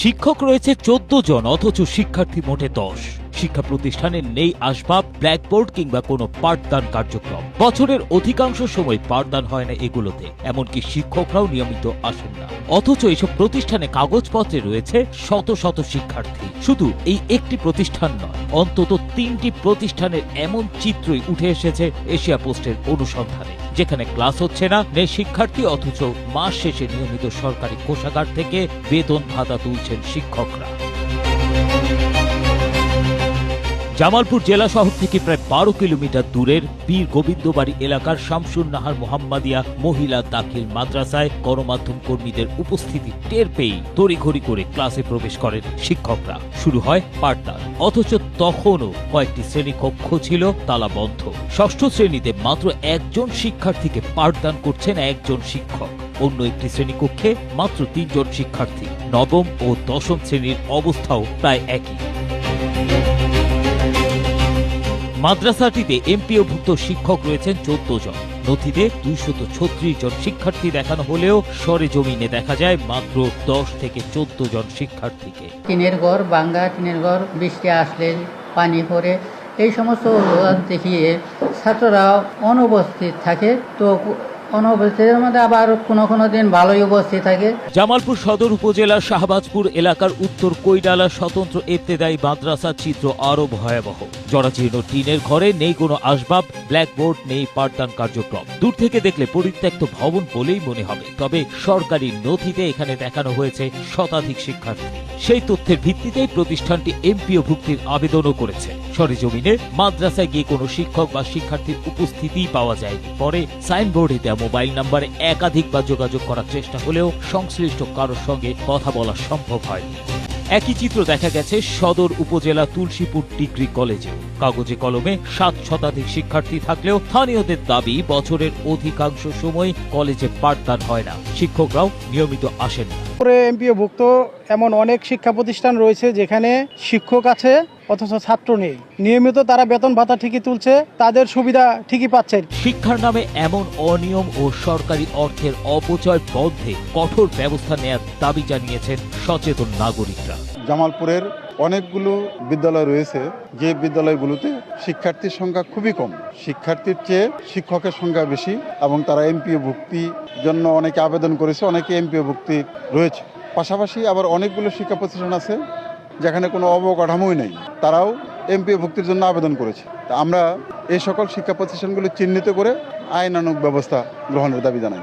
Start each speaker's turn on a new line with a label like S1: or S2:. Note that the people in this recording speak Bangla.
S1: শিক্ষক রয়েছে 14 জন, অথচ শিক্ষার্থী মোটে 10। শিক্ষা প্রতিষ্ঠানে নেই আসবাব, ব্ল্যাকবোর্ড কিংবা কোনো পাঠদান কার্যক্রম। বছরের অধিকাংশ সময় পাঠদান হয় না এগুলোতে, এমনকি শিক্ষকরাও নিয়মিত আসেন না। অথচ এইসব প্রতিষ্ঠানে কাগজপত্রে রয়েছে শত শত শিক্ষার্থী। শুধু এই একটি প্রতিষ্ঠান নয়, অন্তত 3টি প্রতিষ্ঠানের এমন চিত্রই উঠে এসেছে এশিয়া পোস্টের অনুসন্ধানে, যেখানে ক্লাস হচ্ছে না, নেই শিক্ষার্থী, অথচ মাস শেষে নিয়মিত সরকারি কোষাগার থেকে বেতন ভাতা তুলছেন শিক্ষকরা। জামালপুর জেলা শহর থেকে প্রায় 12 কিলোমিটার দূরের পীর গোবিন্দবাড়ি এলাকার শামসুন নাহার মোহাম্মদিয়া মহিলা দাখিল মাদ্রাসায় গণমাধ্যম কর্মীদের উপস্থিতি টের পেয়েই তড়িঘড়ি করে ক্লাসে প্রবেশ করেন শিক্ষকরা। শুরু হয় পাঠদান, অথচ তখনও কয়েকটি শ্রেণীকক্ষ ছিল তালা বন্ধ। ষষ্ঠ শ্রেণীতে মাত্র একজন শিক্ষার্থীকে পাঠদান করছেন একজন শিক্ষক। অন্য একটি শ্রেণীকক্ষে মাত্র 3 জন শিক্ষার্থী। নবম ও দশম শ্রেণীর অবস্থাও প্রায় একই। মাদ্রাসাটিতে এমপিওভুক্ত শিক্ষক রয়েছেন 14 জন। নথিতে 236 জন শিক্ষার্থী দেখানো হলেও সরেজমিনে দেখা যায় মাত্র 10 থেকে 14 জন শিক্ষার্থীকে।
S2: টিনের ঘর, ভাঙ্গা টিনের ঘর, বৃষ্টি আসলে পানি পড়ে, এই সমস্ত দেখিয়ে ছাত্ররা অনুপস্থিত থাকে। তো অনুপস্থিতের মধ্যে আবার কোনো দিন ভালোই উপস্থিত থাকে।
S1: জামালপুর সদর উপজেলার শাহবাজপুর এলাকার উত্তর কৈডালা স্বতন্ত্র ইবতেদায়ী মাদ্রাসার চিত্র আরো ভয়াবহ। জরাজীর্ণ টিনের ঘরে নেই কোনো আসবাব, ব্ল্যাকবোর্ড নেই, পাঠদান কার্যক্রম। দূর থেকে দেখলে পরিত্যক্ত ভবন বলেই মনে হবে, তবে সরকারি নথিতে এখানে দেখানো হয়েছে শতাধিক শিক্ষার্থী। সেই তথ্যের ভিত্তিতেই প্রতিষ্ঠানটি এমপিও ভুক্তির আবেদনও করেছে। সরেজমিনে মাদ্রাসায় গিয়ে কোনো শিক্ষক বা শিক্ষার্থীর উপস্থিতি পাওয়া যায়নি। পরে সাইনবোর্ডে দেওয়া মোবাইল নম্বরে একাধিকবার যোগাযোগ করার চেষ্টা হলেও সংশ্লিষ্ট কারোর সঙ্গে কথা বলা সম্ভব হয়নি। একই চিত্র দেখা গেছে সদর উপজেলা তুলসীপুর ডিগ্রি কলেজে। কাগজে কলমে 7 শতাধিক শিক্ষার্থী থাকলেও স্থানীয়দের দাবি বছরের অধিকাংশ সময় কলেজে পাঠদান হয় না, শিক্ষকরাও নিয়মিত আসেন না।
S3: এমপিওভুক্ত এমন অনেক শিক্ষা প্রতিষ্ঠান রয়েছে যেখানে শিক্ষক আছে অথচ ছাত্র নেই। নিয়মিত তারা বেতন ভাতা ঠিকই তুলছে, তাদের সুবিধা ঠিকই পাচ্ছে।
S1: শিক্ষার নামে এমন অনিয়ম ও সরকারি অর্থের অপচয় বন্ধে কঠোর ব্যবস্থা নেওয়ার দাবি জানিয়েছেন সচেতন নাগরিকরা।
S4: জামালপুরের অনেকগুলো বিদ্যালয় রয়েছে, যে বিদ্যালয়গুলোতে শিক্ষার্থীর সংখ্যা খুবই কম। শিক্ষার্থীর চেয়ে শিক্ষকের সংখ্যা বেশি, এবং তারা এমপিও ভুক্তির জন্য অনেকে আবেদন করেছে, অনেকে এমপিও ভুক্তি রয়েছে। পাশাপাশি আবার অনেকগুলো শিক্ষা প্রতিষ্ঠান আছে যেখানে কোনো অবকাঠামোই নেই, তারাও এমপিও ভুক্তির জন্য আবেদন করেছে। আমরা এই সকল শিক্ষা প্রতিষ্ঠানগুলো চিহ্নিত করে আইনানুগ ব্যবস্থা গ্রহণের দাবি জানাই।